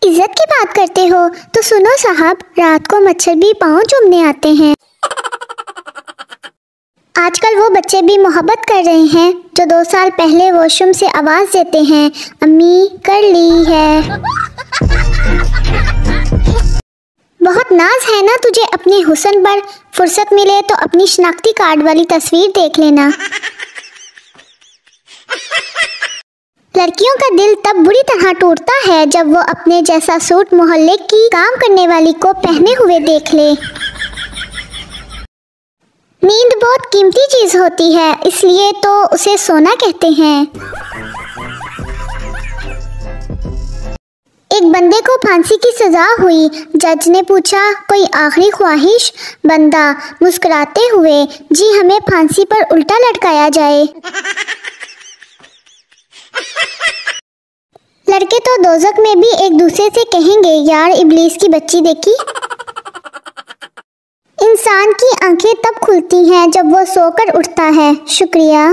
इज्जत की बात करते हो तो सुनो साहब, रात को मच्छर भी पाँव चूमने आते हैं। आजकल वो बच्चे भी मोहब्बत कर रहे हैं जो 2 साल पहले वॉशरूम से आवाज देते हैं, अम्मी कर ली है। बहुत नाज है ना तुझे अपने हुस्न पर, फुर्सत मिले तो अपनी शनाख्ती कार्ड वाली तस्वीर देख लेना। लड़कियों का दिल तब बुरी तरह टूटता है जब वो अपने जैसा सूट मोहल्ले की काम करने वाली को पहने हुए देख ले। नींद बहुत कीमती चीज होती है, इसलिए तो उसे सोना कहते हैं। एक बंदे को फांसी की सजा हुई। जज ने पूछा, कोई आखिरी ख्वाहिश? बंदा मुस्कुराते हुए, जी हमें फांसी पर उल्टा लटकाया जाए। लड़के तो दोज़ख में भी एक दूसरे से कहेंगे, यार इब्लीस की बच्ची देखी। इंसान की आंखें तब खुलती हैं जब वो सोकर उठता है। शुक्रिया।